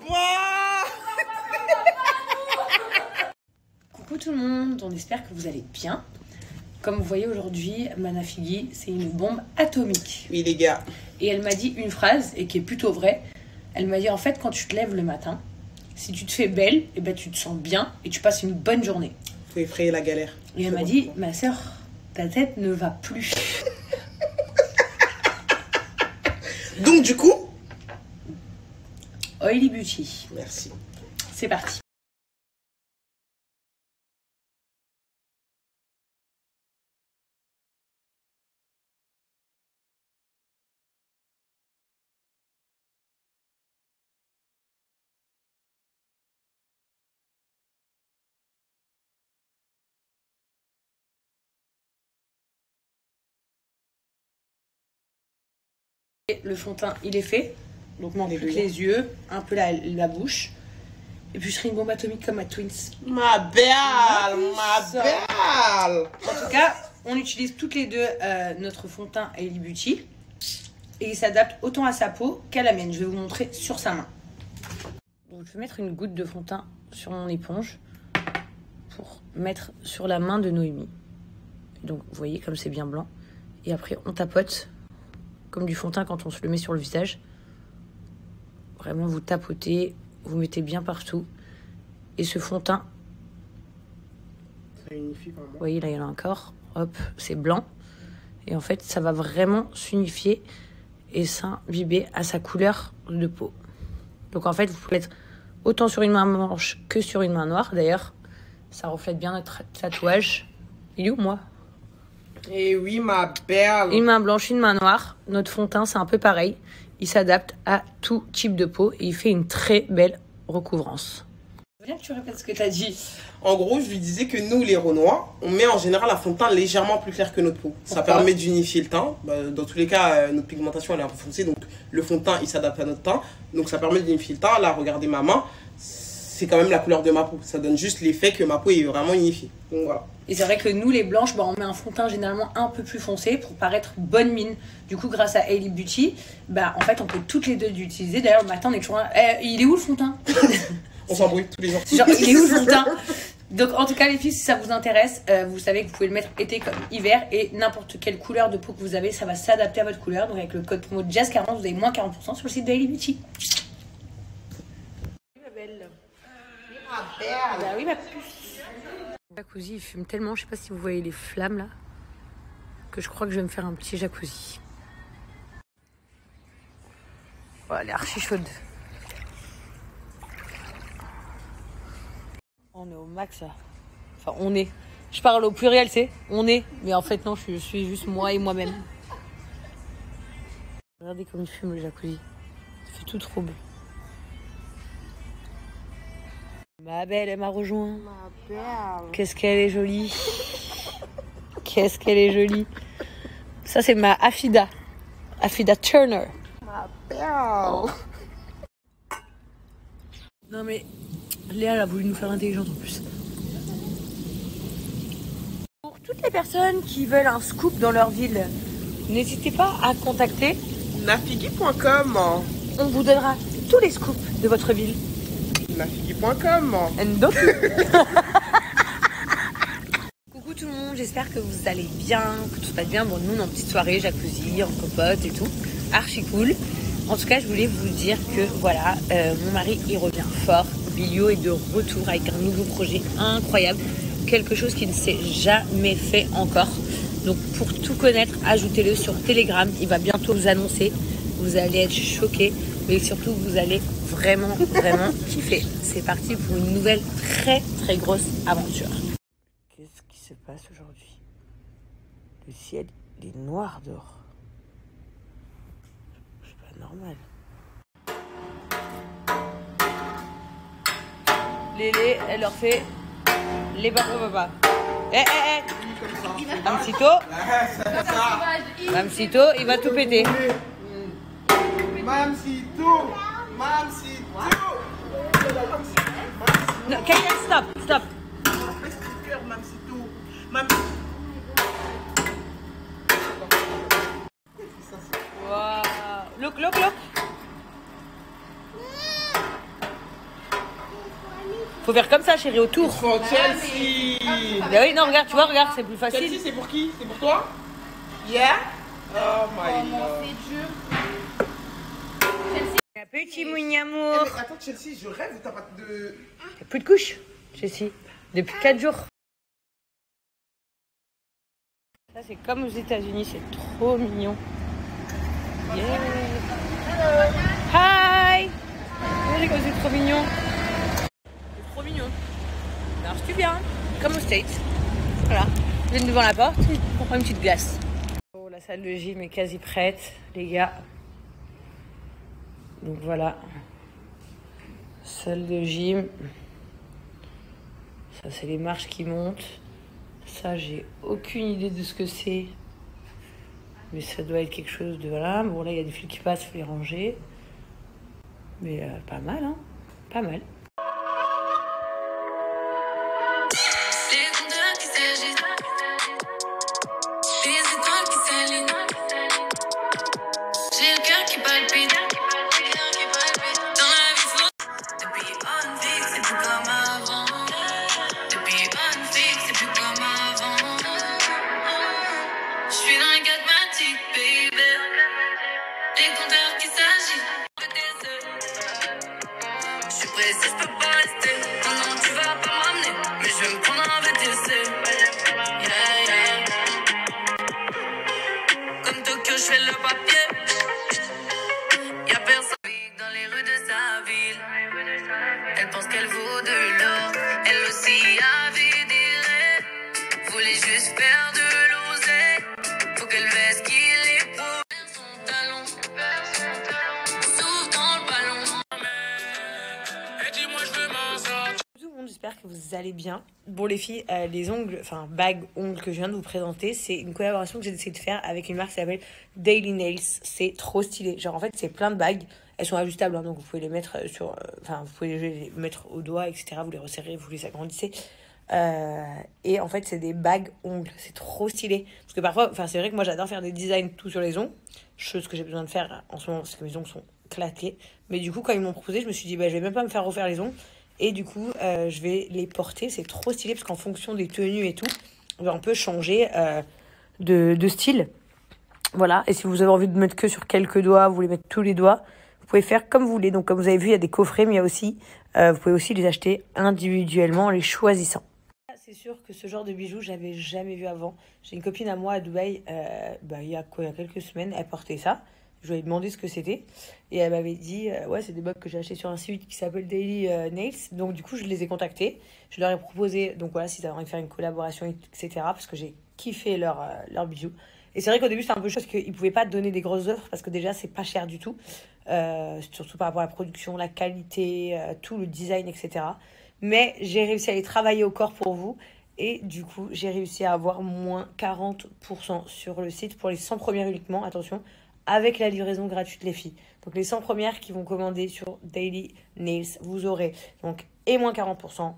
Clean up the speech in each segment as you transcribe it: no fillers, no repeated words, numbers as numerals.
bah. Coucou tout le monde, on espère que vous allez bien. Comme vous voyez aujourd'hui, Mana Figgy, c'est une bombe atomique. Oui les gars. Et elle m'a dit une phrase, et qui est plutôt vraie. Elle m'a dit en fait, quand tu te lèves le matin, si tu te fais belle, et ben, tu te sens bien et tu passes une bonne journée. Faut effrayer la galère. Et elle m'a dit, ma soeur, ta tête ne va plus. Donc du coup, Oily Beauty. merci. C'est parti. Le fond de teint, il est fait. Donc, non, plus que les yeux, un peu la bouche. Et puis, je serai une bombe atomique comme ma Twins. Ma belle, ma belle. En tout cas, on utilise toutes les deux notre fond de teint Hailey Beauty. Et il s'adapte autant à sa peau qu'à la mienne. Je vais vous montrer sur sa main. Donc, je vais mettre une goutte de fond de teint sur mon éponge pour mettre sur la main de Noémie. Donc, vous voyez comme c'est bien blanc. Et après, on tapote comme du fond de teint quand on se le met sur le visage. Vraiment, vous tapotez, vous mettez bien partout. Et ce fond de teint, Ça unifie vraiment. vous voyez, là, il y en a encore. Hop, c'est blanc. Et en fait, ça va vraiment s'unifier et s'imbiber à sa couleur de peau. Donc, en fait, vous pouvez mettre autant sur une main blanche que sur une main noire. D'ailleurs, ça reflète bien notre tatouage. Il est où, moi ? Et oui, ma belle. Une main blanche, une main noire. Notre fond de teint, c'est un peu pareil. Il s'adapte à tout type de peau et il fait une très belle recouvrance. Je veux bien que tu répètes ce que tu as dit. En gros, je lui disais que nous, les Renois, on met en général un fond de teint légèrement plus clair que notre peau. Ça permet d'unifier le teint. Dans tous les cas, notre pigmentation, elle est un peu foncée. Donc, le fond de teint, il s'adapte à notre teint. Donc, ça permet d'unifier le teint. Là, regardez ma main. C'est quand même la couleur de ma peau. Ça donne juste l'effet que ma peau est vraiment unifiée. Donc, voilà. Et c'est vrai que nous, les blanches, on met un fond de teint généralement un peu plus foncé pour paraître bonne mine. Du coup, grâce à Hailey Beauty, en fait, on peut toutes les deux l'utiliser. D'ailleurs, le matin, on est toujours là. Il est où le fond de teint? On s'embrouille tous les jours. Genre, il est où le fond de teint? Donc, en tout cas, les filles, si ça vous intéresse, vous savez que vous pouvez le mettre été comme hiver. Et n'importe quelle couleur de peau que vous avez, ça va s'adapter à votre couleur. Donc, avec le code promo JAZZ40, vous avez moins 40% sur le site de Hailey Beauty. Oui, ma belle. Ma belle. Bah oui, ma puce. Jacuzzi, il fume tellement, je sais pas si vous voyez les flammes là, que je crois que je vais me faire un petit jacuzzi. Oh, elle est archi chaude. On est au max là. Enfin, on est. Je parle au pluriel, c'est on est. Mais en fait, non, je suis juste moi et moi-même. Regardez comme il fume le jacuzzi. Ça fait tout trouble. Ma belle, elle m'a rejoint. Ma belle. Qu'est-ce qu'elle est jolie. Qu'est-ce qu'elle est jolie. Ça, c'est ma Afida. Afida Turner. Ma belle. Non, mais Léa, elle a voulu nous faire intelligente en plus. Pour toutes les personnes qui veulent un scoop dans leur ville, n'hésitez pas à contacter Nafiggy.com. On vous donnera tous les scoops de votre ville. Nafiggy.com. And don't. Coucou tout le monde, j'espère que vous allez bien, que tout se passe bien. Bon, nous, notre petite soirée, jacuzzi, en copote et tout. Archi cool. En tout cas, je voulais vous dire que voilà, mon mari, il revient fort. Bilio est de retour avec un nouveau projet incroyable. Quelque chose qui ne s'est jamais fait encore. Donc, pour tout connaître, ajoutez-le sur Telegram. Il va bientôt vous annoncer. Vous allez être choqués. Mais surtout, vous allez vraiment, vraiment kiffer. C'est parti pour une nouvelle très, très grosse aventure. Qu'est-ce qui se passe aujourd'hui? Le ciel, il est noir dehors. C'est pas normal. Lélé, elle leur fait les papa. Mamsito, il va tout péter. Mamsito. No, stop. Wow. Look. Faut faire comme ça, chérie, autour. Pour Chelsea. Bah oui, non, regarde, tu vois, regarde, c'est plus facile. Chelsea, c'est pour qui? C'est pour toi? Yeah? Oh my god. Petit mon amour. Mais attends, Chelsea, je rêve ou t'as pas de... Y'a plus de couches, Chelsea. Depuis 4 jours. Ça, c'est comme aux États-Unis, c'est trop mignon. Yeah. Hi. Regardez comme c'est trop mignon. C'est trop mignon. Ça marche-tu bien? Comme aux States. Voilà. Je viens devant la porte, on prend une petite glace. Oh, la salle de gym est quasi prête, les gars. Donc voilà. Salle de gym. Ça, c'est les marches qui montent. Ça, j'ai aucune idée de ce que c'est. Mais ça doit être quelque chose de... Voilà. Bon, là, il y a des fils qui passent, il faut les ranger. Mais pas mal, hein. Pas mal. Elle pense qu'elle vaut de l'or. Elle aussi avait des rêves. Voulait juste faire de l'oseille. Faut qu'elle veste qu'il éprouve son talon. Souffle dans le ballon. Et dis-moi, je veux m'en sortir. Tout le monde, j'espère que vous allez bien. Bon les filles, les ongles, enfin bagues ongles que je viens de vous présenter, c'est une collaboration que j'ai décidé de faire avec une marque qui s'appelle Daily Nails. C'est trop stylé. Genre en fait c'est plein de bagues. Elles sont ajustables, hein, donc vous pouvez les mettre sur... Enfin, vous pouvez les mettre au doigt, etc. Vous les resserrez, vous les agrandissez. Et en fait, c'est des bagues ongles. C'est trop stylé. Parce que parfois, enfin, c'est vrai que moi, j'adore faire des designs tout sur les ongles. Chose que j'ai besoin de faire en ce moment, parce que mes ongles sont claqués. Mais du coup, quand ils m'ont proposé, je me suis dit, bah, je vais même pas me faire refaire les ongles. Et du coup, je vais les porter. C'est trop stylé, parce qu'en fonction des tenues et tout, on peut changer de style. Voilà. Et si vous avez envie de mettre que sur quelques doigts, vous voulez mettre tous les doigts, vous pouvez faire comme vous voulez. Donc, comme vous avez vu, il y a des coffrets, mais il y a aussi, vous pouvez aussi les acheter individuellement en les choisissant. C'est sûr que ce genre de bijoux, j'avais jamais vu avant. J'ai une copine à moi à Dubaï, il y a quelques semaines, elle portait ça. Je lui ai demandé ce que c'était. Et elle m'avait dit, ouais, c'est des bagues que j'ai achetées sur un site qui s'appelle Daily Nails. Donc, du coup, je les ai contactés. Je leur ai proposé, donc voilà, si tu as envie de faire une collaboration, etc. Parce que j'ai kiffé leurs bijoux. Et c'est vrai qu'au début, c'était un peu chaud parce qu'ils ne pouvaient pas donner des grosses offres parce que déjà, c'est pas cher du tout. Surtout par rapport à la production, la qualité, tout le design, etc. Mais j'ai réussi à les travailler au corps pour vous. Et du coup, j'ai réussi à avoir moins 40% sur le site pour les 100 premières uniquement. Attention, avec la livraison gratuite, les filles. Donc, les 100 premières qui vont commander sur Daily Nails, vous aurez donc et moins 40%.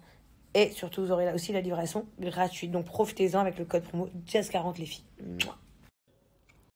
Et surtout, vous aurez là aussi la livraison gratuite. Donc, profitez-en avec le code promo JAZZ40, les filles. Mouah.